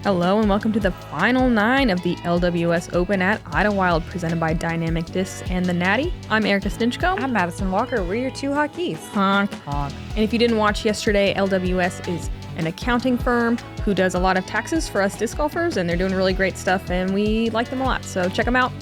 Hello and welcome to the final 9 of the LWS Open at Idlewild, presented by Dynamic Discs and the Natty. I'm Erika Stinchcomb. I'm Madison Walker. We're your two hotkeys. Honk. Honk. And if you didn't watch yesterday, LWS is an accounting firm who does a lot of taxes for us disc golfers, and they're doing really great stuff, and we like them a lot, so check them out.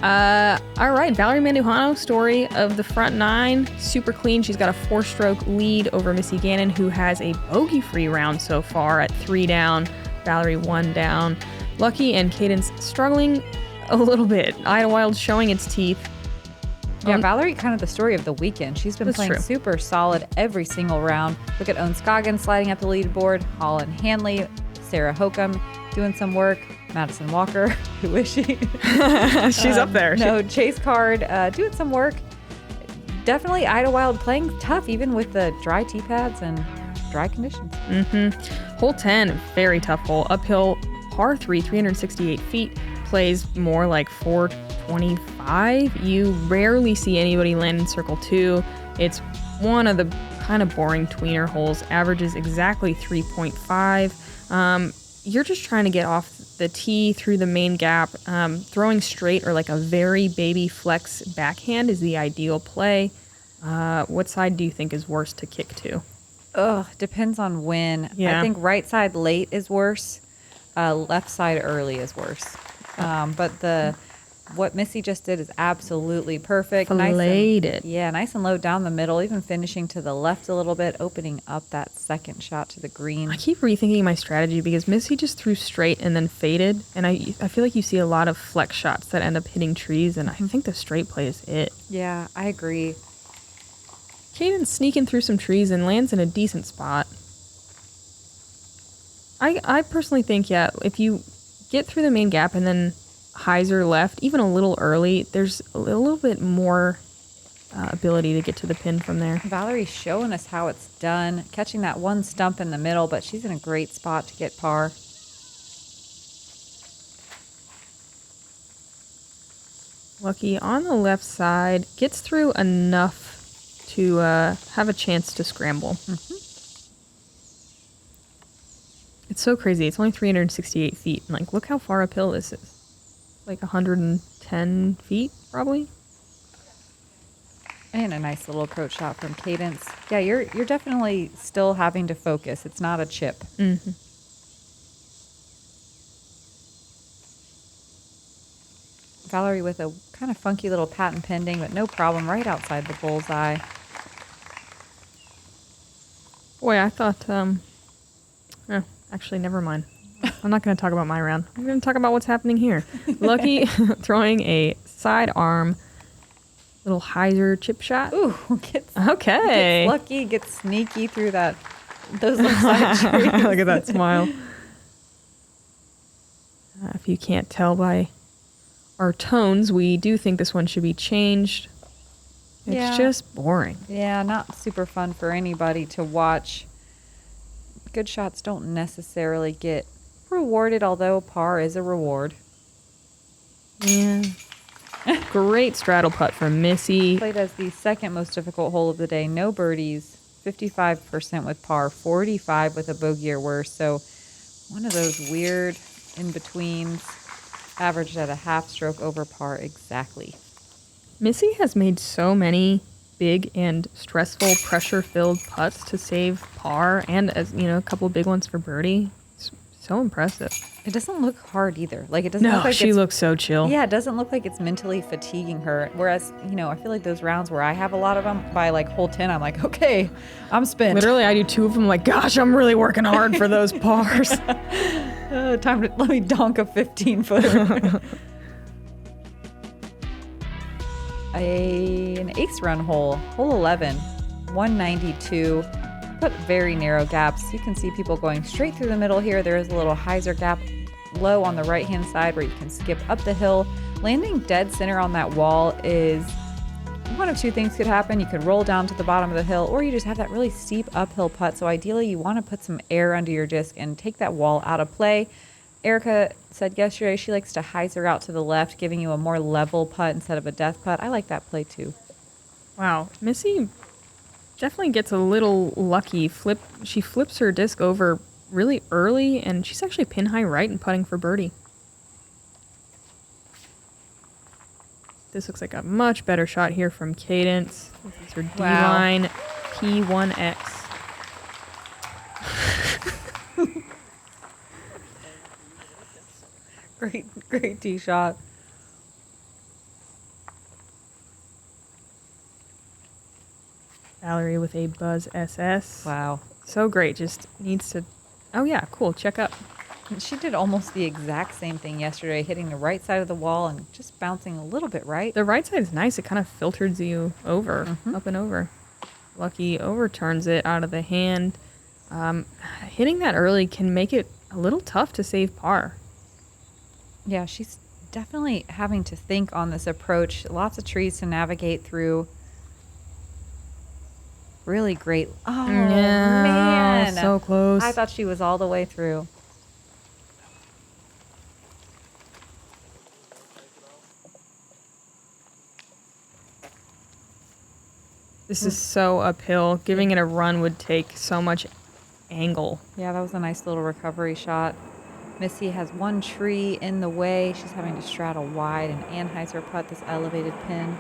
All right, Valerie Mandujano, story of the front 9, super clean. She's got a 4-stroke lead over Missy Gannon, who has a bogey-free round so far at 3 down. Valerie 1 down. Lykke and Cadence struggling a little bit. Idlewild showing its teeth. Yeah, Valerie, kind of the story of the weekend. She's been playing super solid every single round. Look at Stinchcomb sliding up the leaderboard. Holland Hanley, Sarah Hokum doing some work. Madison Walker, who is she? She's up there. No, Chase Card doing some work. Definitely Idlewild playing tough, even with the dry tee pads and dry conditions. Hole 10, very tough hole. Uphill, par 3, 368 feet. Plays more like 425. You rarely see anybody land in circle 2. It's one of the kind of boring tweener holes. Averages exactly 3.5. You're just trying to get off the tee through the main gap. Throwing straight or like a very baby flex backhand is the ideal play. What side do you think is worse to kick to? Depends on when. Yeah. I think right side late is worse. Left side early is worse. But what Missy just did is absolutely perfect. Filleted it. Yeah, nice and low down the middle, even finishing to the left a little bit, opening up that second shot to the green. I keep rethinking my strategy because Missy just threw straight and then faded, and I feel like you see a lot of flex shots that end up hitting trees, and I think the straight play is it. Yeah, I agree. Cadence sneaking through some trees and lands in a decent spot. I personally think, yeah, if you get through the main gap and then hyzer left, even a little early, there's a little bit more ability to get to the pin from there. Valerie's showing us how it's done, catching that one stump in the middle, but she's in a great spot to get par. Lykke on the left side gets through enough to have a chance to scramble. It's so crazy. It's only 368 feet. And like, look how far uphill this is. Like 110 feet, probably. And a nice little approach shot from Cadence. Yeah, you're definitely still having to focus. It's not a chip. Valerie with a kind of funky little patent pending, but no problem, right outside the bullseye. Boy, I thought, actually, never mind. I'm not going to talk about my round. I'm going to talk about what's happening here. Lykke throwing a sidearm little hyzer chip shot. Ooh, gets Lykke, gets sneaky through those little side trees. Look at that smile. If you can't tell by our tones, we do think this one should be changed. It's just boring. Yeah, not super fun for anybody to watch. Good shots don't necessarily get rewarded, although par is a reward. Yeah. Great straddle putt from Missy. Played as the second most difficult hole of the day. No birdies, 55% with par, 45 with a bogey or worse. So one of those weird in-betweens, averaged at a half stroke over par exactly. Missy has made so many big and stressful, pressure-filled putts to save par, and as a couple of big ones for birdie. It's so impressive. It doesn't look hard either. Like it doesn't. No, look like she looks so chill. Yeah, it doesn't look like it's mentally fatiguing her. Whereas I feel like those rounds where I have a lot of them, by like hole 10, I'm like, okay, I'm spent. Literally, I do 2 of them. Like, gosh, I'm really working hard for those pars. Time to let me donk a 15-footer. An ace run hole, hole 11, 192, but very narrow gaps. You can see people going straight through the middle here. There is a little hyzer gap low on the right-hand side where you can skip up the hill. Landing dead center on that wall is one of 2 things could happen. You could roll down to the bottom of the hill, or you just have that really steep uphill putt. So ideally, you want to put some air under your disc and take that wall out of play. Erika said yesterday she likes to hyzer out to the left, giving you a more level putt instead of a death putt. I like that play too. Wow. Missy definitely gets a little lucky. She flips her disc over really early, and she's actually pin high right and putting for birdie. This looks like a much better shot here from Cadence. This is her D-line P1X. Great tee shot. Valerie with a Buzz SS. Wow. So great. Just needs to... Oh, yeah. Cool. Check up. She did almost the exact same thing yesterday, hitting the right side of the wall and just bouncing a little bit right. The right side is nice. It kind of filters you over, up and over. Lykke overturns it out of the hand. Hitting that early can make it a little tough to save par. Yeah, she's definitely having to think on this approach. Lots of trees to navigate through. Really great. Oh, yeah, man. So close. I thought she was all the way through. This is so uphill. Giving it a run would take so much angle. Yeah, that was a nice little recovery shot. Missy has one tree in the way. She's having to straddle wide and Anheuser putt this elevated pin.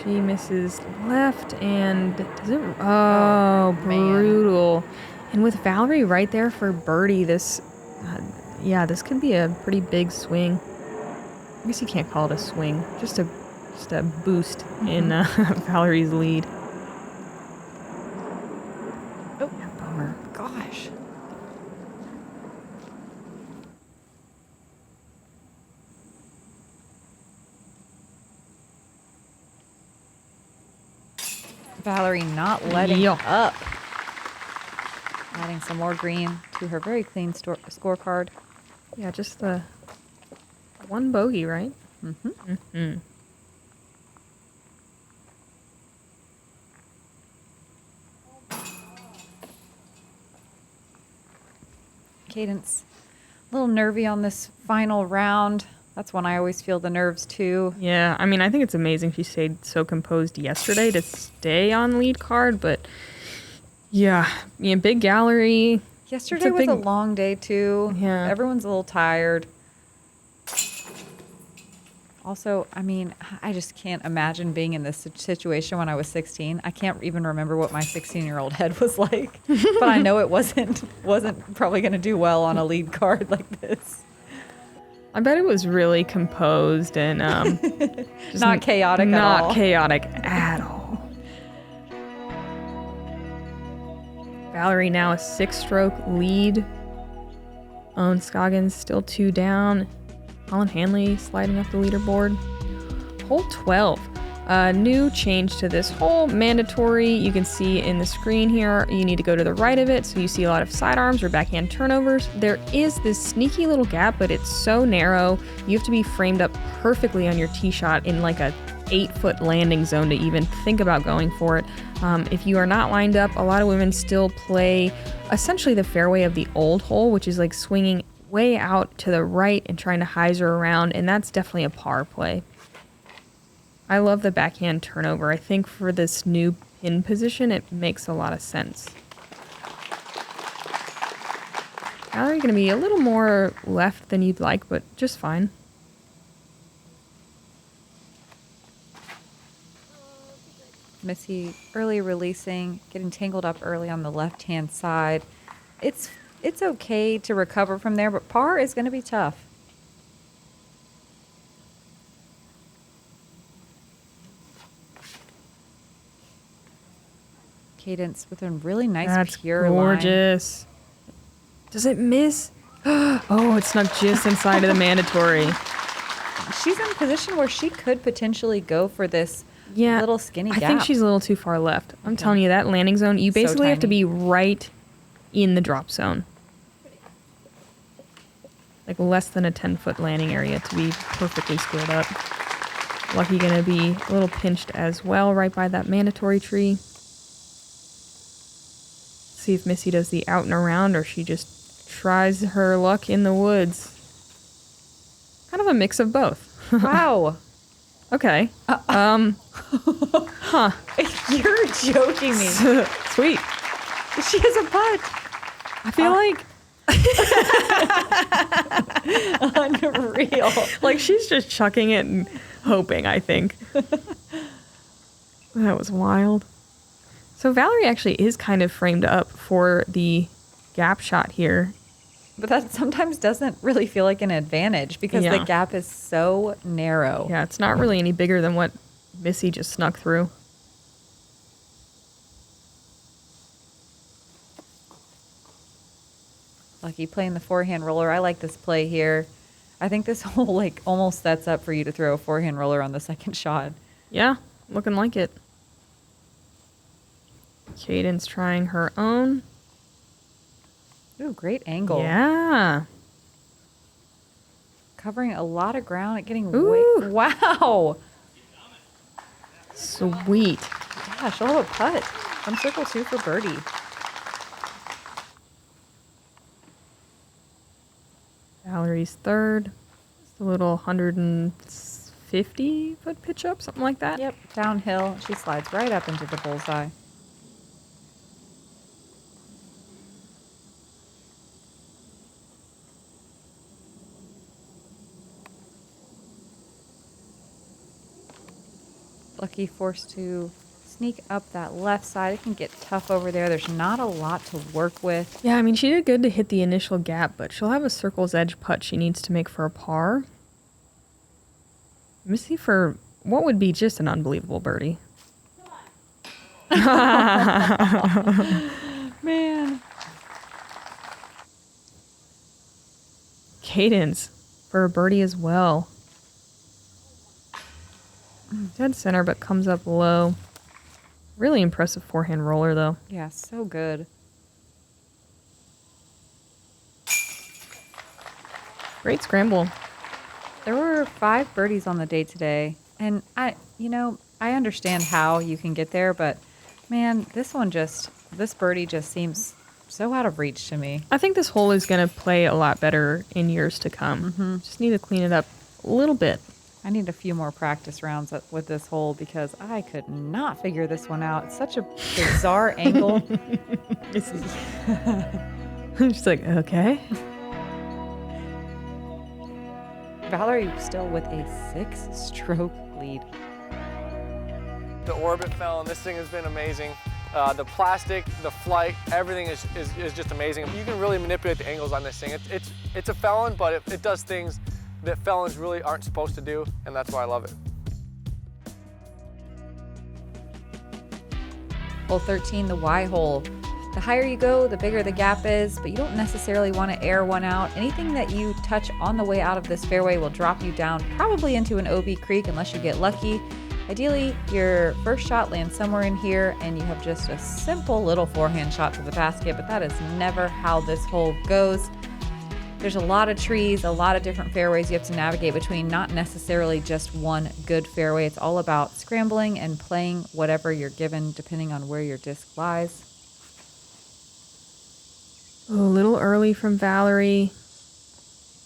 She misses left and does it? Oh, brutal. And with Valerie right there for birdie, this, yeah, this could be a pretty big swing. I guess you can't call it a swing, just a boost in Valerie's lead. Oh, yeah, bummer. Gosh. Valerie not letting up. Adding some more green to her very clean scorecard. Yeah, just the one bogey, right? Mm-hmm. Mm-hmm. Cadence, a little nervy on this final round. That's when I always feel the nerves too. Yeah, I mean, I think it's amazing she stayed so composed yesterday to stay on lead card, but yeah, big gallery. Yesterday was a long day too. Yeah. Everyone's a little tired. Also, I mean, I just can't imagine being in this situation when I was 16. I can't even remember what my 16-year-old head was like, but I know it wasn't probably going to do well on a lead card like this. I bet it was really composed and just not chaotic at all. Not chaotic at all. Valerie now a 6-stroke lead. Owen Scoggins still 2 down. Colin Hanley sliding up the leaderboard. Hole 12. New change to this hole, mandatory. You can see in the screen here, you need to go to the right of it, so you see a lot of sidearms or backhand turnovers. There is this sneaky little gap, but it's so narrow. You have to be framed up perfectly on your tee shot in like a 8-foot landing zone to even think about going for it. If you are not lined up, a lot of women still play essentially the fairway of the old hole, which is like swinging way out to the right and trying to hyzer around, and that's definitely a par play. I love the backhand turnover. I think for this new pin position, it makes a lot of sense. Valerie going to be a little more left than you'd like, but just fine. Missy early releasing, getting tangled up early on the left-hand side. It's okay to recover from there, but par is going to be tough. Cadence with a really nice That's pure gorgeous. line. Does it miss? Oh, it snuck just inside of the mandatory. She's in a position where she could potentially go for this little skinny gap. I think she's a little too far left. I'm telling you, that landing zone, you basically have to be right in the drop zone. Like less than a 10-foot landing area to be perfectly squared up. Lykke going to be a little pinched as well right by that mandatory tree. See if Missy does the out and around or she just tries her luck in the woods. Kind of a mix of both. Wow. Okay. You're joking me. Sweet. She has a putt. I feel like Unreal. like she's just chucking it and hoping, I think. That was wild. So Valerie actually is kind of framed up for the gap shot here. But that sometimes doesn't really feel like an advantage because the gap is so narrow. Yeah, it's not really any bigger than what Missy just snuck through. Lykke playing the forehand roller. I like this play here. I think this hole like almost sets up for you to throw a forehand roller on the second shot. Yeah, looking like it. Cadence trying her own. Ooh, great angle. Yeah. Covering a lot of ground and getting Ooh. way. Wow. Sweet. Yeah, she'll have a putt from circle 2 for birdie. Valerie's third. Just a little 150-foot pitch up, something like that. Yep, downhill. She slides right up into the bullseye. Lykke forced to sneak up that left side. It can get tough over there. There's not a lot to work with. Yeah, I mean, she did good to hit the initial gap, but she'll have a circle's edge putt she needs to make for a par. Missy for what would be just an unbelievable birdie. Man. Cadence for a birdie as well. Dead center, but comes up low. Really impressive forehand roller, though. Yeah, so good. Great scramble. There were 5 birdies on the day today, and I understand how you can get there, but man, this birdie just seems so out of reach to me. I think this hole is going to play a lot better in years to come. Just need to clean it up a little bit. I need a few more practice rounds with this hole because I could not figure this one out. It's such a bizarre angle. She's like, okay. Valerie still with a 6-stroke lead. The orbit fell, and this thing has been amazing. The plastic, the flight, everything is just amazing. You can really manipulate the angles on this thing. It's a felon, but it does things that felons really aren't supposed to do, and that's why I love it. Hole 13, the Y hole. The higher you go, the bigger the gap is, but you don't necessarily want to air one out. Anything that you touch on the way out of this fairway will drop you down, probably into an OB creek unless you get lucky. Ideally, your first shot lands somewhere in here and you have just a simple little forehand shot to the basket, but that is never how this hole goes. There's a lot of trees, a lot of different fairways you have to navigate between, not necessarily just one good fairway. It's all about scrambling and playing whatever you're given depending on where your disc lies. A little early from Valerie.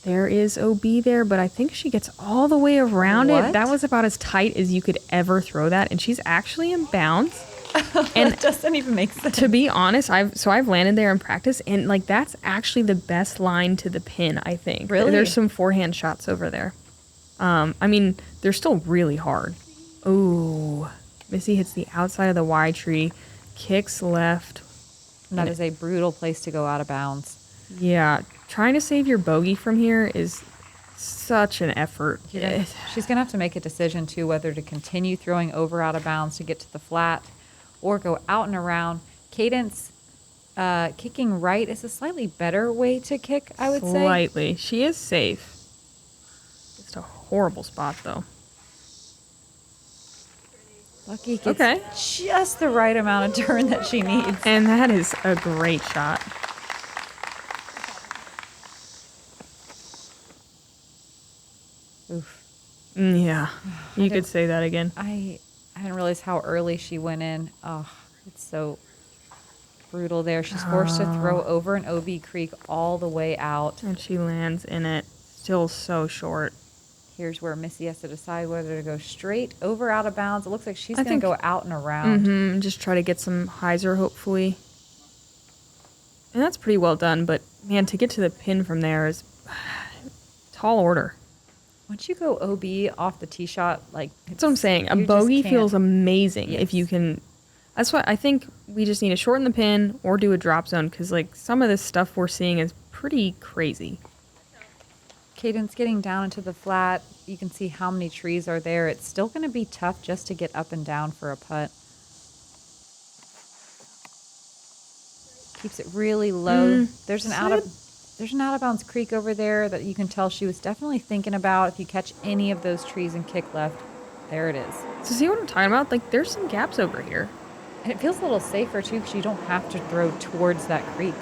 There is OB there, but I think she gets all the way around it. That was about as tight as you could ever throw that, and she's actually in bounds. And it doesn't even make sense. To be honest, I've landed there in practice, and like that's actually the best line to the pin, I think. Really? There's some forehand shots over there. I mean, they're still really hard. Ooh. Missy hits the outside of the Y tree, kicks left. And that is a brutal place to go out of bounds. Yeah, trying to save your bogey from here is such an effort. She's going to have to make a decision, too, whether to continue throwing over out of bounds to get to the flat or go out and around. Cadence kicking right is a slightly better way to kick, I would say. Slightly. She is safe. Just a horrible spot, though. Lykke gets just the right amount of turn that she needs. And that is a great shot. Oof. Yeah, you could say that again. I didn't realize how early she went in. Oh, it's so brutal there. She's forced to throw over an OB creek all the way out. And she lands in it, still so short. Here's where Missy has to decide whether to go straight over out of bounds. It looks like she's going to go out and around. Just try to get some hyzer, hopefully. And that's pretty well done, but man, to get to the pin from there is tall order. Once you go OB off the tee shot, like That's what I'm saying. A you just bogey can't- feels amazing if Yes. you can. That's why I think we just need to shorten the pin or do a drop zone because like some of this stuff we're seeing is pretty crazy. Cadence getting down into the flat. You can see how many trees are there. It's still going to be tough just to get up and down for a putt. Keeps it really low. There's an out of bounds creek over there that you can tell she was definitely thinking about. If you catch any of those trees and kick left, there it is. So see what I'm talking about? Like there's some gaps over here. And it feels a little safer too because you don't have to throw towards that creek.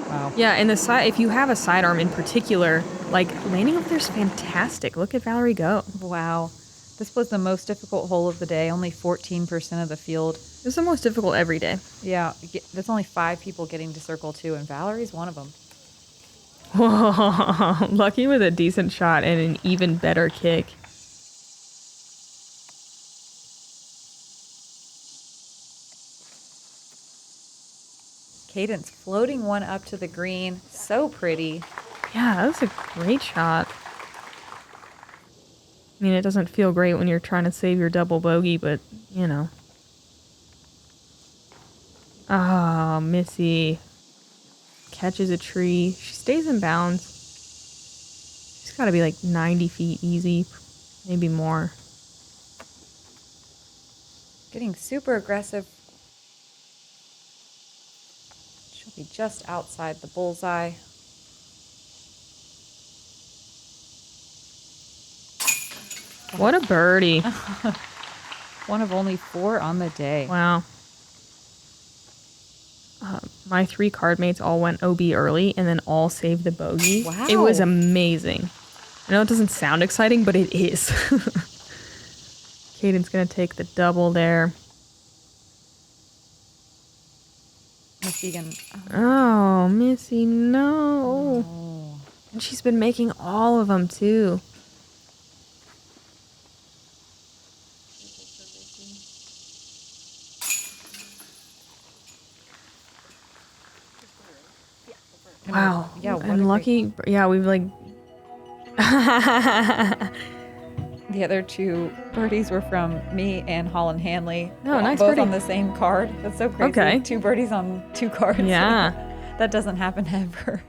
Wow. Yeah, and the side, if you have a sidearm in particular, like landing up there's fantastic. Look at Valerie go. Wow. This was the most difficult hole of the day. Only 14% of the field. This is the most difficult every day. Yeah, there's only 5 people getting to circle 2, and Valerie's one of them. Whoa, Lucky with a decent shot and an even better kick. Cadence floating one up to the green. So pretty. Yeah, that was a great shot. I mean, it doesn't feel great when you're trying to save your double bogey, but, you know. Ah, Missy catches a tree. She stays in bounds. She's got to be like 90 feet easy, maybe more. Getting super aggressive. She'll be just outside the bullseye. What a birdie. One of only 4 on the day. Wow. My 3 card mates all went OB early and then all saved the bogey. Wow. It was amazing. I know it doesn't sound exciting, but it is. Cadence going to take the double there. Missy can, Oh, Missy, no. oh. And she's been making all of them, too. Wow. Yeah, what a and great- Lucky, yeah, we've like... The other 2 birdies were from me and Holland Hanley. Oh, nice both birdie. on the same card. That's so crazy. Okay. 2 birdies on 2 cards. Yeah. That doesn't happen ever.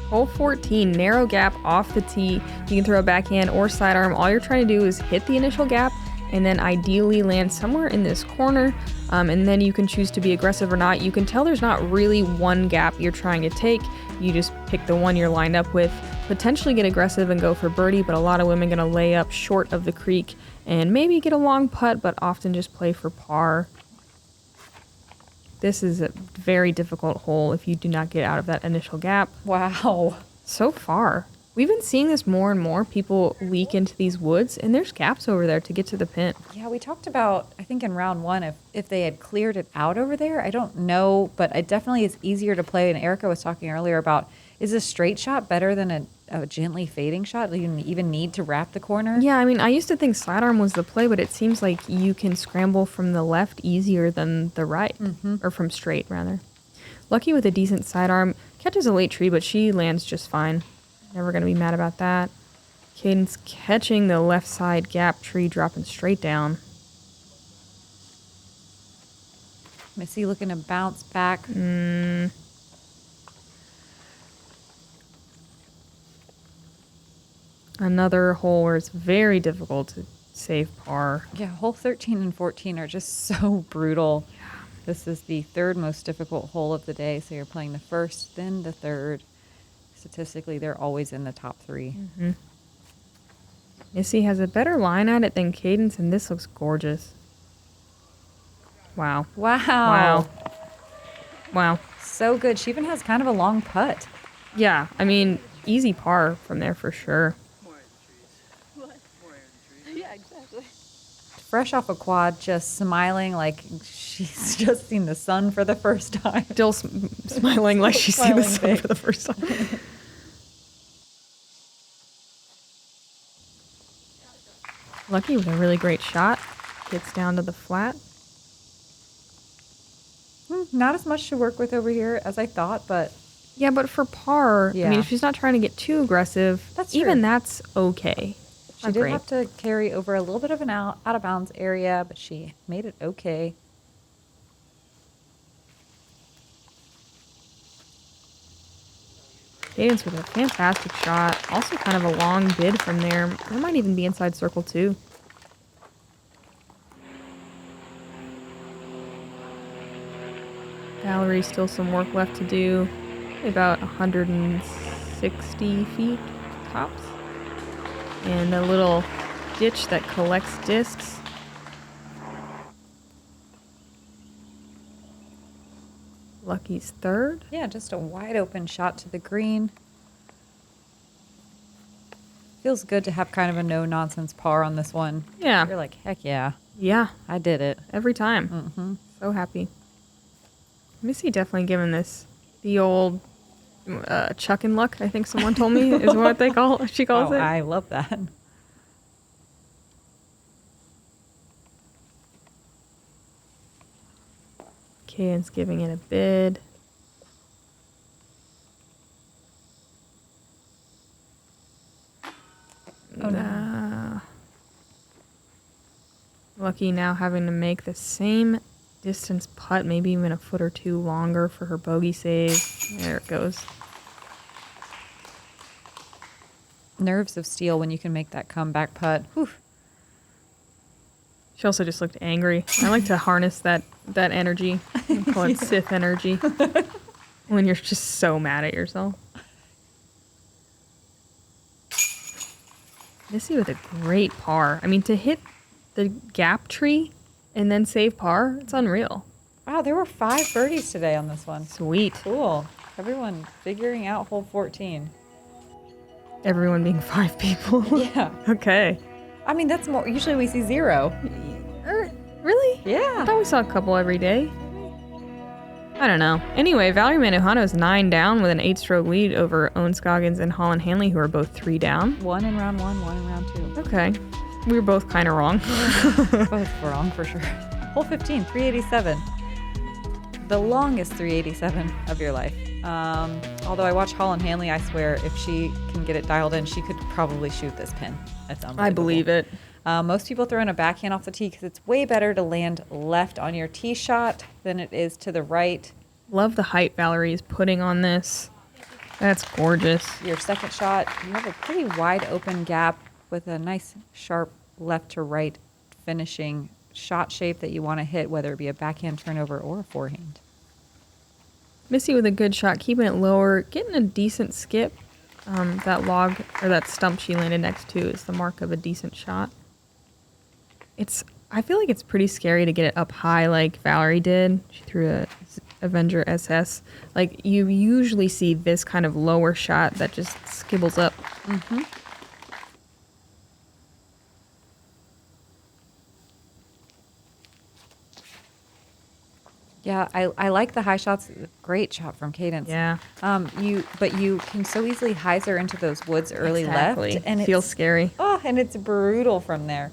Hole 14, narrow gap off the tee. You can throw a backhand or sidearm. All you're trying to do is hit the initial gap and then ideally land somewhere in this corner. And then you can choose to be aggressive or not. You can tell there's not really one gap you're trying to take. You just pick the one you're lined up with, potentially get aggressive and go for birdie, but a lot of women gonna lay up short of the creek and maybe get a long putt, but often just play for par. This is a very difficult hole if you do not get out of that initial gap. Wow. So far. We've been seeing this more and more. People leak into these woods, and there's gaps over there to get to the pin. Yeah, we talked about, I think in round 1, if they had cleared it out over there. I don't know, but it definitely is easier to play. And Erika was talking earlier about, is a straight shot better than a gently fading shot? Do you even need to wrap the corner? Yeah, I mean, I used to think sidearm was the play, but it seems like you can scramble from the left easier than the right, or from straight, rather. Lucky with a decent sidearm. Catches a late tree, but she lands just fine. Never going to be mad about that. Cadence catching the left side gap tree, dropping straight down. Missy looking to bounce back. Another hole where it's very difficult to save par. Yeah, hole 13 and 14 are just so brutal. This is the 3rd most difficult hole of the day. So you're playing the 1st, then the 3rd. Statistically, they're always in the top 3. Missy has a better line at it than Cadence, and this looks gorgeous. Wow. Wow. Wow. Wow. So good. She even has kind of a long putt. Yeah, I mean, easy par from there for sure. Fresh off a quad, just smiling like she's just seen the sun for the first time. Still smiling like she's seen the Smiling sun big. for the first time. Lucky with a really great shot. Gets down to the flat. Not as much to work with over here as I thought, but Yeah, but for par, I Yeah. mean, if she's not trying to get too aggressive, That's even true. that's okay. she Not did great. have to carry over a little bit of an out of bounds area, but she made it okay. Cadence with a fantastic shot. Also kind of a long bid from there. That might even be inside circle 2. Valerie, still some work left to do. About 160 feet tops. And a little ditch that collects discs. Lucky's third. Yeah, just a wide open shot to the green. Feels good to have kind of a no-nonsense par on this one. Yeah. You're like, heck yeah, Yeah, I did it. every time. Mm-hmm. So happy. Missy definitely giving this the old chuck and luck, I think someone told me is what she calls Oh, it. I love that. Cadence giving it a bid. Oh, no. Lucky now having to make the same distance putt, maybe even a foot or two longer for her bogey save. There it goes. Nerves of steel when you can make that comeback putt. Whew. She also just looked angry. I like to harness that energy. I call it Sith energy. When you're just so mad at yourself. Missy with a great par. I mean, to hit the gap tree and then save par, it's unreal. Wow, there were 5 birdies today on this one. Sweet. Cool. Everyone figuring out hole 14. Everyone being 5 people. Yeah. Okay. I mean, that's more. Usually we see 0. Really? I Yeah. thought we saw a couple every day. I don't know. Anyway, Valerie Mandujano is 9 down with an 8-stroke lead over Owen Scoggins and Holland Hanley, who are both 3 down. 1 in round 1, 1 in round 2. Okay. We were both kind of wrong. Both wrong for sure. Hole 15, 387. The longest 387 of your life. Although I watch Holland Hanley, I swear if she can get it dialed in, she could probably shoot this pin. That's unbelievable. I believe it. Most people throw in a backhand off the tee because it's way better to land left on your tee shot than it is to the right. Love the height Valerie is putting on this. That's gorgeous. Your second shot, you have a pretty wide open gap with a nice sharp left to right finishing shot shape that you want to hit, whether it be a backhand turnover or a forehand. Missy with a good shot, keeping it lower, getting a decent skip. That log or that stump she landed next to is the mark of a decent shot. I feel like it's pretty scary to get it up high like Valerie did. She threw a Avenger SS. Like, you usually see this kind of lower shot that just skibbles up. Mm-hmm. Yeah, I like the high shots. Great shot from Cadence. Yeah. But you can so easily hyzer into those woods early Exactly. left, and Feels it's scary. Oh, and it's brutal from there.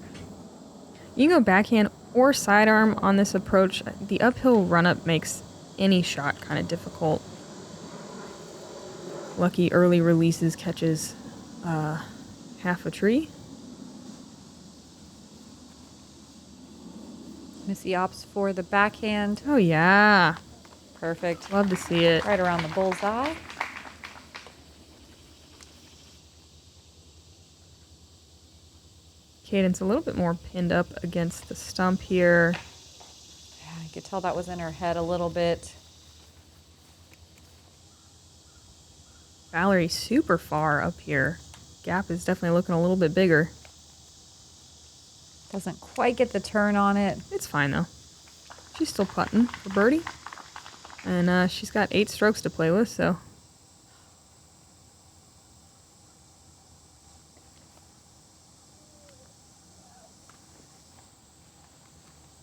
You can go backhand or sidearm on this approach. The uphill run-up makes any shot kind of difficult. Lucky early releases catches half a tree. Missy opts for the backhand. Oh, yeah. Perfect. Love to see it. Right around the bullseye. Cadence a little bit more pinned up against the stump here. Yeah, you could tell that was in her head a little bit. Valerie super far up here. Gap is definitely looking a little bit bigger. Doesn't quite get the turn on it. It's fine, though. She's still putting for birdie. And she's got 8 strokes to play with, so...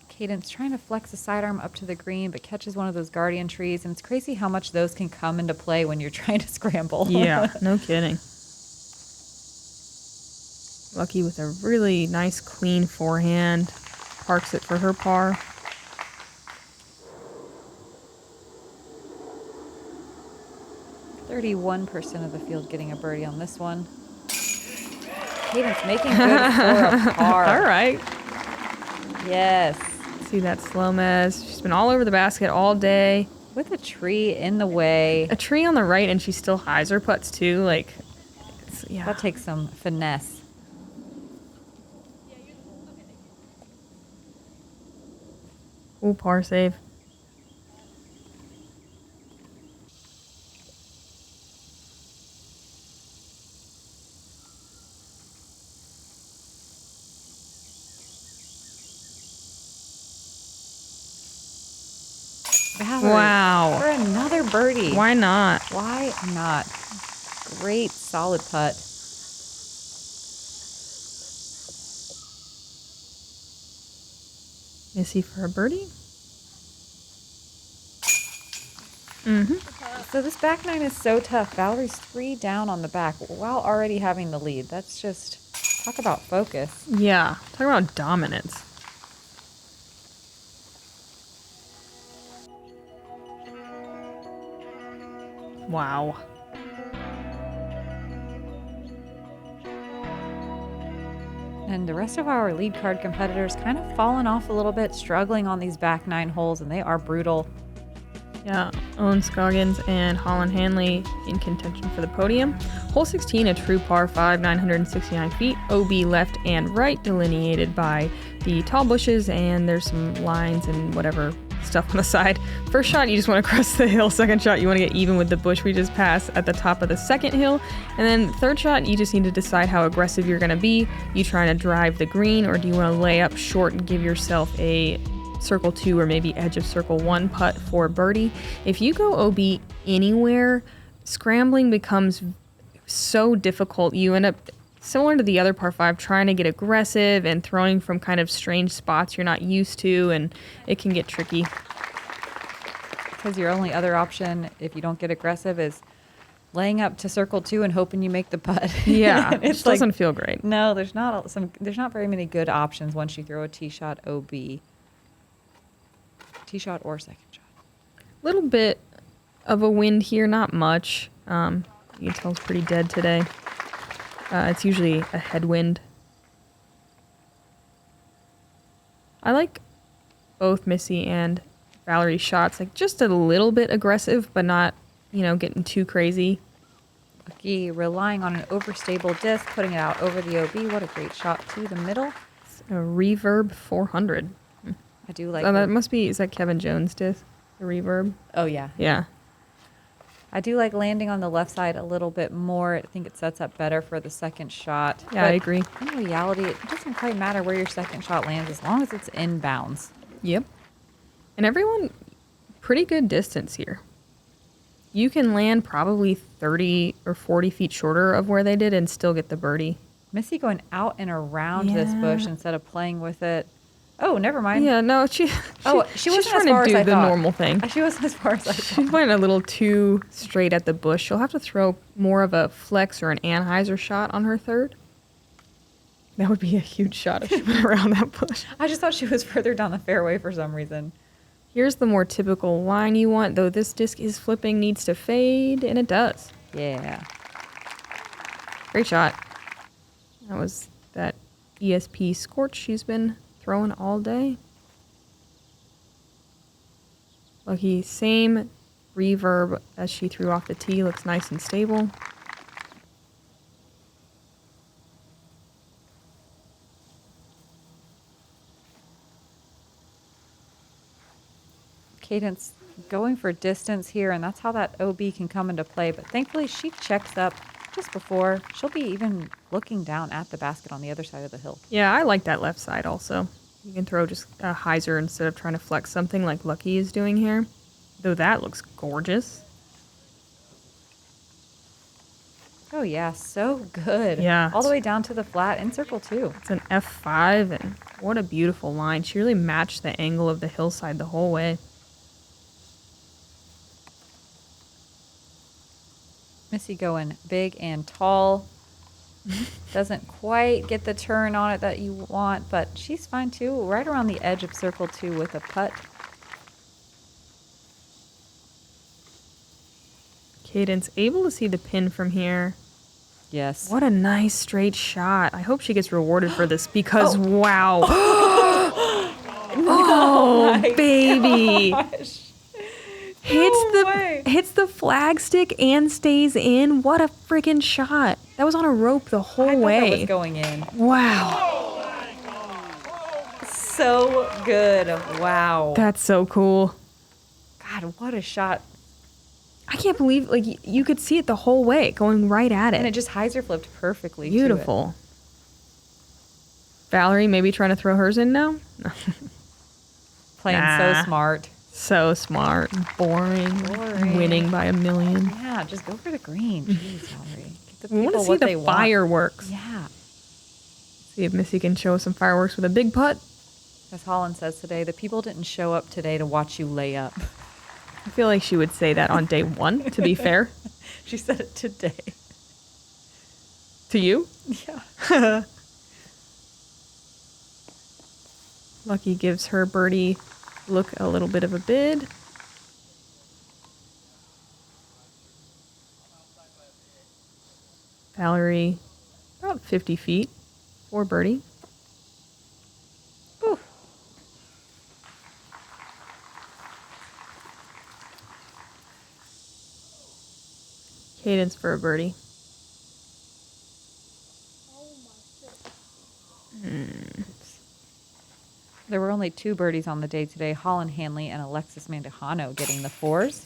Cadence trying to flex the sidearm up to the green, but catches one of those guardian trees. And it's crazy how much those can come into play when you're trying to scramble. Yeah, no kidding. Lucky with a really nice, clean forehand. Parks it for her par. 31% of the field getting a birdie on this one. Cadence making good for a par. All right. Yes. See that slow mess. She's been all over the basket all day. With a tree in the way. A tree on the right, and she still hyzer putts too. Like, yeah. That takes some finesse. Ooh, par save. Valerie, Wow. for another birdie. Why not? Why not? Great solid putt. Missy for a birdie. So this back nine is so tough. Valerie's 3 down on the back while already having the lead. That's just, talk about focus. Yeah. Talk about dominance. Wow. And the rest of our lead card competitors kind of fallen off a little bit, struggling on these back 9 holes, and they are brutal. Yeah, Owen Scoggins and Holland Hanley in contention for the podium. Hole 16, a true par 5, 969 feet, OB left and right, delineated by the tall bushes, and there's some lines and whatever stuff on the side. First shot, you just want to cross the hill. Second shot, you want to get even with the bush we just passed at the top of the second hill. And then third shot, you just need to decide how aggressive you're going to be. You trying to drive the green, or do you want to lay up short and give yourself a circle 2 or maybe edge of circle 1 putt for birdie? If you go OB anywhere, scrambling becomes so difficult. You end up similar to the other par 5, trying to get aggressive and throwing from kind of strange spots you're not used to, and it can get tricky. Because your only other option, if you don't get aggressive, is laying up to circle 2 and hoping you make the putt. Yeah, it doesn't feel great. No, there's not very many good options once you throw a tee shot OB. Tee shot or second shot. Little bit of a wind here, not much. You can tell it's pretty dead today. It's usually a headwind. I like both Missy and Valerie's shots, like just a little bit aggressive, but not, getting too crazy. Lykke relying on an overstable disc, putting it out over the OB. What a great shot to the middle. It's a Reverb 400. I do like that must be, is that Kevin Jones' disc? The Reverb? Oh, yeah. Yeah. I do like landing on the left side a little bit more. I think it sets up better for the second shot. Yeah, I agree. In reality, it doesn't quite matter where your second shot lands as long as it's in bounds. Yep. And everyone, pretty good distance here. You can land probably 30 or 40 feet shorter of where they did and still get the birdie. Missy going out and around this bush instead of playing with it. Oh, never mind. Yeah, no, she wasn't she's as trying far to as do I the thought. normal thing. She wasn't as far as I thought. She went a little too straight at the bush. She'll have to throw more of a flex or an Anheuser shot on her third. That would be a huge shot if she went around that bush. I just thought she was further down the fairway for some reason. Here's the more typical line you want, though this disc is flipping, needs to fade, and it does. Yeah. Great shot. That was that ESP Scorch she's been throwing all day. Lykke, same reverb as she threw off the tee, looks nice and stable. Cadence going for distance here, and that's how that OB can come into play. But thankfully, she checks up just before. She'll be even looking down at the basket on the other side of the hill. Yeah, I like that left side also. You can throw just a hyzer instead of trying to flex something like Lykke is doing here. Though that looks gorgeous. Oh, yeah, so good. Yeah. All the way down to the flat in circle 2. It's an F5, and what a beautiful line. She really matched the angle of the hillside the whole way. Missy going big and tall. Doesn't quite get the turn on it that you want, but she's fine too. Right around the edge of circle 2 with a putt. Cadence able to see the pin from here. Yes. What a nice straight shot. I hope she gets rewarded for this because wow. Oh, baby. Gosh. Hits the flag stick and stays in. What a freaking shot. That was on a rope the whole I way. thought that was going in. Wow. So good. Wow. That's so cool. God, what a shot. I can't believe, like, you could see it the whole way, going right at it. And it just hyzer flipped perfectly. Beautiful. Valerie maybe trying to throw hers in now? Playing so smart. So smart. Boring. Winning by a million. Yeah, just go for the green. Jeez, Valerie. Get the We want to people see what the they want. fireworks. Yeah. See if Missy can show us some fireworks with a big putt. As Holland says today, the people didn't show up today to watch you lay up. I feel like she would say that on day one, to be fair. She said it today. To you? Yeah. Lucky gives her birdie look a little bit of a bid. Valerie, about 50 feet for birdie. Ooh. Cadence for a birdie. There were only 2 birdies on the day today. Holland Hanley and Alexis Mandujano getting the 4s.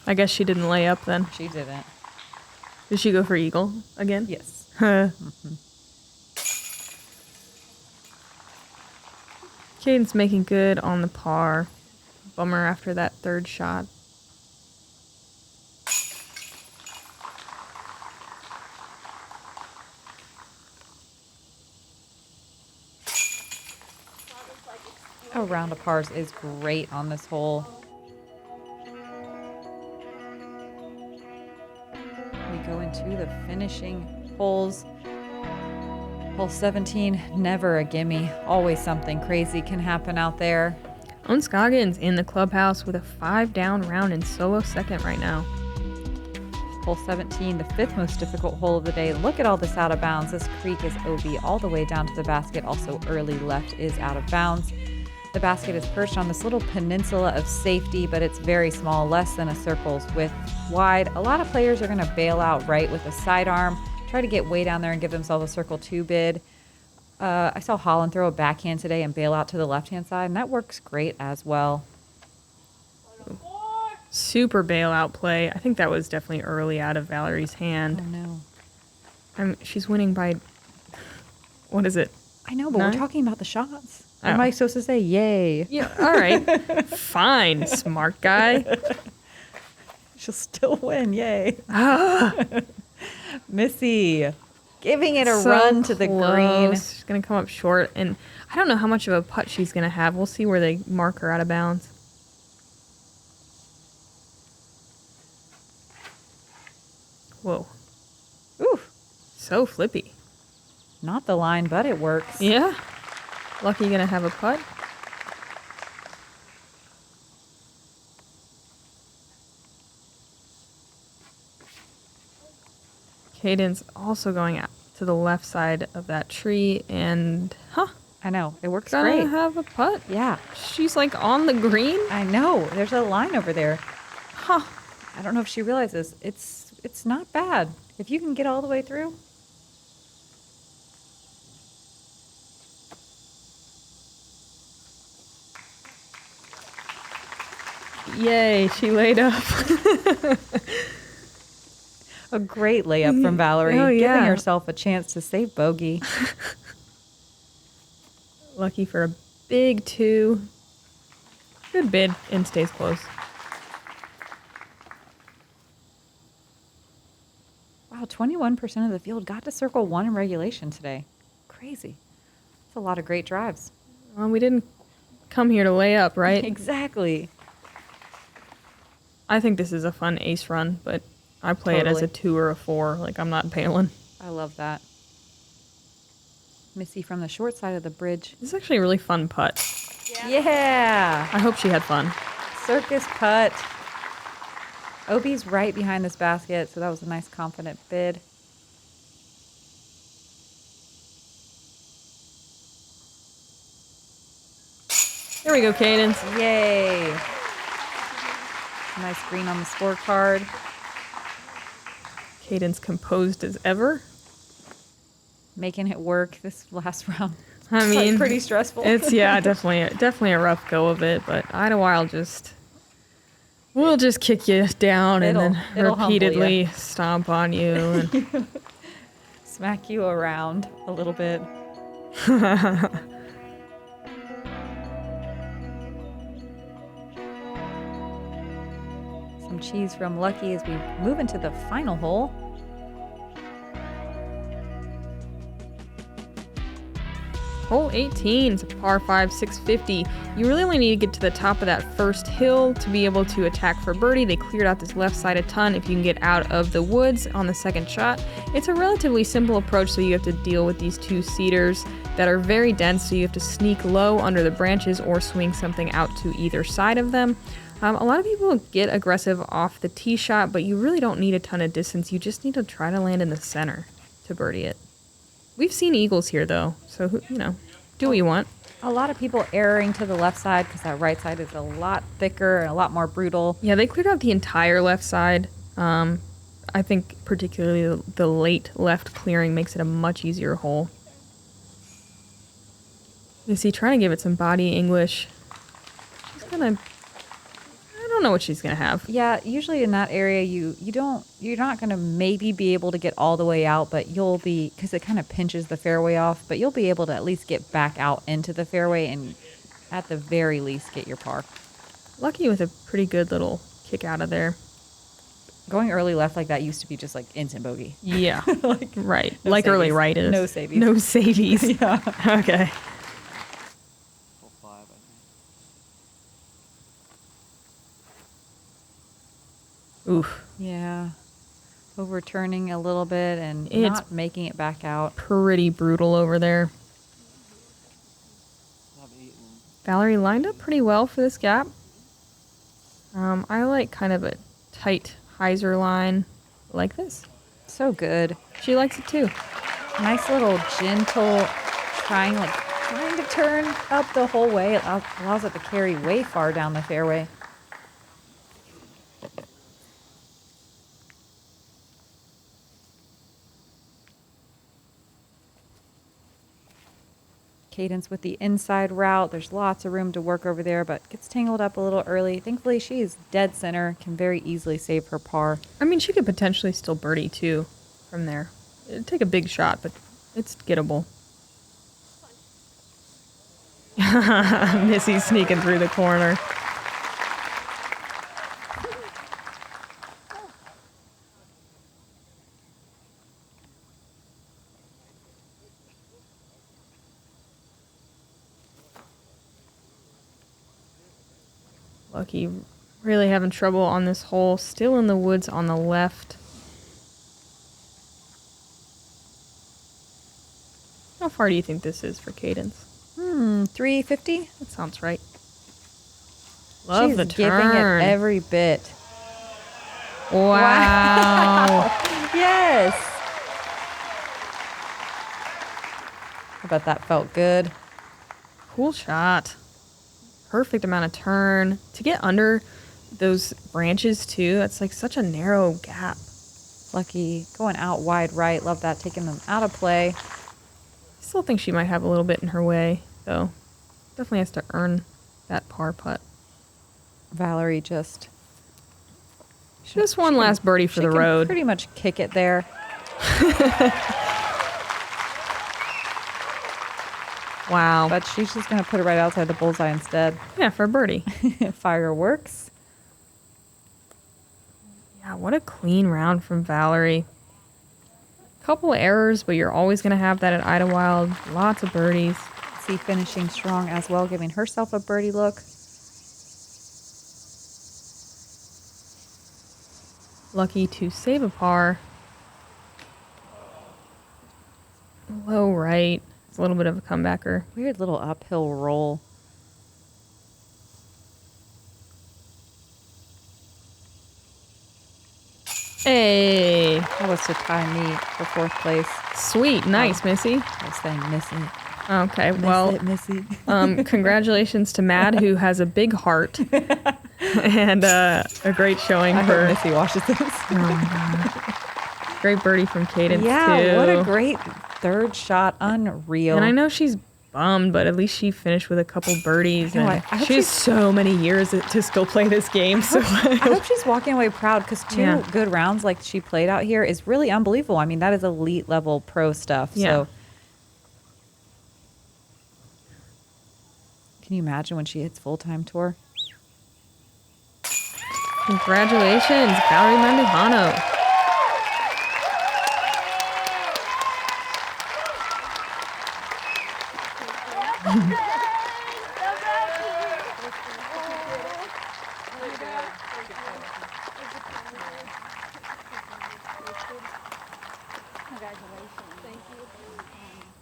I guess she didn't lay up then. She didn't. Did she go for eagle again? Yes. Cadence making good on the par. Bummer after that third shot. A round of pars is great on this hole. We go into the finishing holes. Hole 17, never a gimme. Always something crazy can happen out there. Scoggins in the clubhouse with a 5-down round in solo second right now. Hole 17, the 5th most difficult hole of the day. Look at all this out of bounds. This creek is OB all the way down to the basket. Also early left is out of bounds. The basket is perched on this little peninsula of safety, but it's very small, less than a circle's width wide. A lot of players are going to bail out right with a sidearm, try to get way down there and give themselves a circle 2 bid. I saw Holland throw a backhand today and bail out to the left-hand side, and that works great as well. Super bailout play. I think that was definitely early out of Valerie's hand. Oh, no. She's winning by, what is it? I know, but 9? we're talking about the shots. Oh. Am I supposed to say yay? Yeah, all right. Fine, smart guy. She'll still win, yay. Ah, Missy giving it a so run to the green. close. She's going to come up short, and I don't know how much of a putt she's going to have. We'll see where they mark her out of bounds. Whoa. Ooh, So flippy. not the line, but it works. Yeah. Lucky going to have a putt. Cadence also going out to the left side of that tree, and I know, it works gonna great. have a putt. Yeah, She's like on the green. I know. There's a line over there. Huh. I don't know if she realizes it's not bad if you can get all the way through. Yay, she laid up. A great layup from Valerie, Oh, yeah. giving herself a chance to save bogey. Lucky for a big 2. Good bid and stays close. Wow, 21% of the field got to circle 1 in regulation today. Crazy. That's a lot of great drives. Well, we didn't come here to lay up, right? Exactly. I think this is a fun ace run, but I play it as a Totally. 2 or a 4. Like, I'm not bailing. I love that. Missy from the short side of the bridge. This is actually a really fun putt. Yeah. I hope she had fun. Circus putt. OB's right behind this basket, so that was a nice confident bid. There we go, Cadence. Yay! Nice green on the scorecard. Cadence composed as ever. Making it work this last round. I mean, pretty stressful. It's definitely a rough go of it, but Idlewild we'll just kick you down and then repeatedly stomp on you and smack you around a little bit. Some cheese from Lykke as we move into the final hole. Hole 18 is a par 5, 650. You really only need to get to the top of that first hill to be able to attack for birdie. They cleared out this left side a ton if you can get out of the woods on the second shot. It's a relatively simple approach, so you have to deal with these two cedars that are very dense, so you have to sneak low under the branches or swing something out to either side of them. A lot of people get aggressive off the tee shot, but you really don't need a ton of distance. You just need to try to land in the center to birdie it. We've seen eagles here, though, so, do what you want. A lot of people erring to the left side because that right side is a lot thicker and a lot more brutal. Yeah, they cleared out the entire left side. I think particularly the late left clearing makes it a much easier hole. Missy trying to give it some body English. I don't know what she's gonna have. Yeah, usually in that area you're not gonna maybe be able to get all the way out, but you'll be, because it kind of pinches the fairway off, but you'll be able to at least get back out into the fairway and at the very least get your par. Lykke with a pretty good little kick out of there. Going early left like that used to be just like instant bogey. Yeah, right. No like savies. early right is. No savies. No savies. Yeah. Okay. Oof. Yeah. Overturning a little bit and It's not making it back out. Pretty brutal over there. Valerie lined up pretty well for this gap. I like kind of a tight hyzer line like this. So good. She likes it too. Nice little gentle trying to turn up the whole way. It allows it to carry way far down the fairway. Cadence with the inside route. There's lots of room to work over there, but gets tangled up a little early. Thankfully, she is dead center, can very easily save her par. I mean, she could potentially still birdie too from there. It'd take a big shot, but it's gettable. Missy sneaking through the corner. Lykke really having trouble on this hole. Still in the woods on the left. How far do you think this is for Cadence? 350? That sounds right. Love She's the giving turn. it every bit. Wow. Yes. I bet that felt good. Cool shot. Perfect amount of turn. To get under those branches too, that's like such a narrow gap. Lykke going out wide right. Love that, taking them out of play. Still think she might have a little bit in her way, though. Definitely has to earn that par putt. Valerie just one last birdie for the road. Pretty much kick it there. Wow. But she's just going to put it right outside the bullseye instead. Yeah, for a birdie. Fireworks. Yeah, what a clean round from Valerie. Couple of errors, but you're always going to have that at Idlewild. Lots of birdies. See finishing strong as well, giving herself a birdie look. Lykke to save a par. Low right. It's a little bit of a comebacker. Weird little uphill roll. Hey, That was to tie me for 4th place. sweet, nice, Missy. I was saying Missy. Okay, well, Missy. congratulations to Mad, who has a big heart and a great showing I for hope Missy watches this. great birdie from Cadence Yeah, too. what a great 3rd shot. Unreal. And I know she's bummed, but at least she finished with a couple birdies. I know, And I hope she has she's- so many years to still play this game. So I hope she's walking away proud because 2 Yeah. good rounds like she played out here is really unbelievable. I mean, that is elite level pro stuff. Yeah. So can you imagine when she hits full-time tour? congratulations, Valerie Mandujano.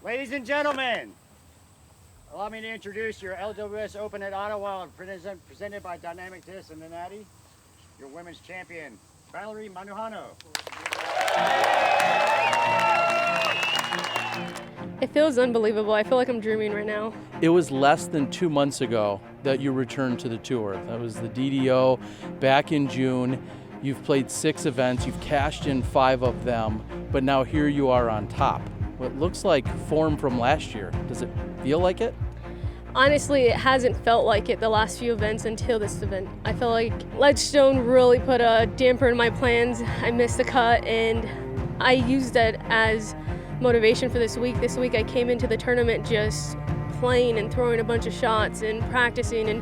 Ladies and gentlemen, allow me to introduce your LWS Open at Idlewild, presented by Dynamic Disc and the Natty, your women's champion, Valerie Mandujano. It feels unbelievable. I feel like I'm dreaming right now. It was less than 2 months ago that you returned to the tour. That was the DDO back in June. You've played 6 events, you've cashed in 5 of them, but now here you are on top. What looks like form from last year. Does it feel like it? Honestly, it hasn't felt like it the last few events until this event. I feel like Ledgestone really put a damper in my plans. I missed the cut and I used that as motivation for this week. This week I came into the tournament just playing and throwing a bunch of shots and practicing and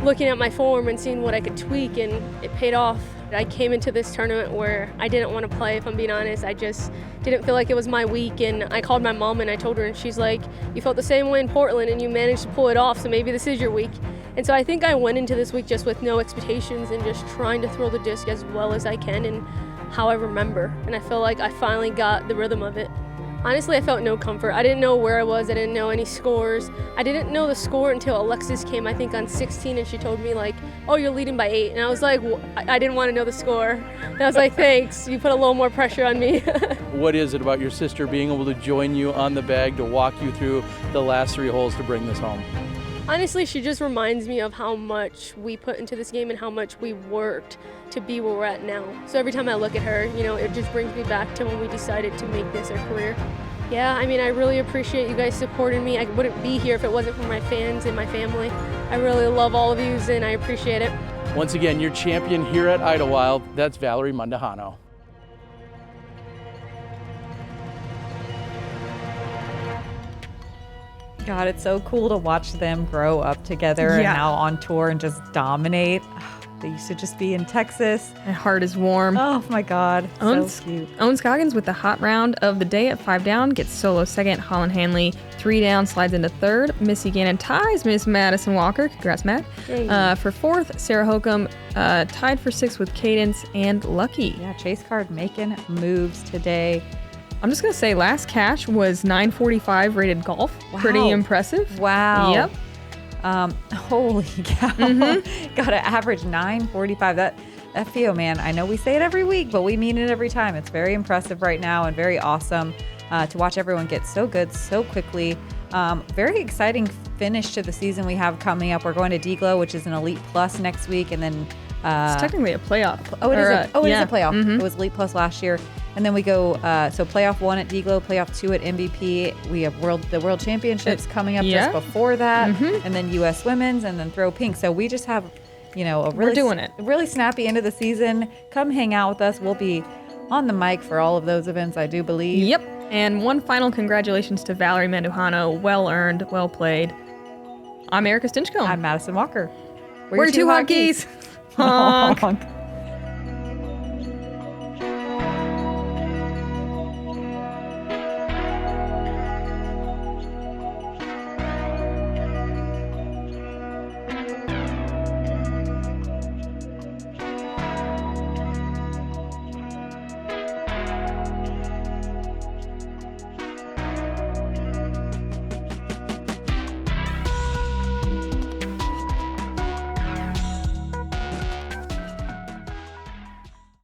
looking at my form and seeing what I could tweak, and it paid off. I came into this tournament where I didn't want to play, if I'm being honest. I just didn't feel like it was my week, and I called my mom and I told her, and she's like, you felt the same way in Portland and you managed to pull it off, so maybe this is your week. And so I think I went into this week just with no expectations and just trying to throw the disc as well as I can and how I remember. And I feel like I finally got the rhythm of it. Honestly, I felt no comfort. I didn't know where I was. I didn't know any scores. I didn't know the score until Alexis came, I think, on 16, and she told me, like, oh, you're leading by 8. And I was like, I didn't want to know the score. And I was like, thanks. You put a little more pressure on me. What is it about your sister being able to join you on the bag to walk you through the last 3 holes to bring this home? Honestly, she just reminds me of how much we put into this game and how much we worked to be where we're at now. So every time I look at her, you know, it just brings me back to when we decided to make this our career. Yeah, I mean, I really appreciate you guys supporting me. I wouldn't be here if it wasn't for my fans and my family. I really love all of you, and I appreciate it. Once again, your champion here at Idlewild, that's Valerie Mandujano. God, it's so cool to watch them grow up together and Yeah. now on tour and just dominate. They used to just be in Texas. My heart is warm. Oh my God, so cute. Owens Goggins with the hot round of the day at 5 down, gets solo second. Holland Hanley 3 down, slides into third. Missy Gannon ties Miss Madison Walker. Congrats, Matt. For fourth, Sarah Holcomb tied for 6th with Cadence and Lykke. Yeah, Chase Card making moves today. I'm just gonna say last cash was 945 rated golf. Wow. Pretty impressive. Wow. Yep. Holy cow. Got to average 945. That FPO, man, I know we say it every week, but we mean it every time. It's very impressive right now and very awesome to watch everyone get so good so quickly. Very exciting finish to the season we have coming up. We're going to D-Glow, which is an Elite Plus next week, and then It's technically a playoff. Oh, it is a yeah. playoff. It was Elite Plus last year. And then we go, so playoff 1 at D-Glow, playoff 2 at MVP. We have the World Championships coming up yeah. just before that. And then U.S. Women's and then Throw Pink. So we just have, you know, We're doing it. really snappy end of the season. Come hang out with us. We'll be on the mic for all of those events, I do believe. Yep. And one final congratulations to Valerie Mandujano. Well earned, well played. I'm Erika Stinchcomb. I'm Madison Walker. We're two hot geese. Honk. Honk.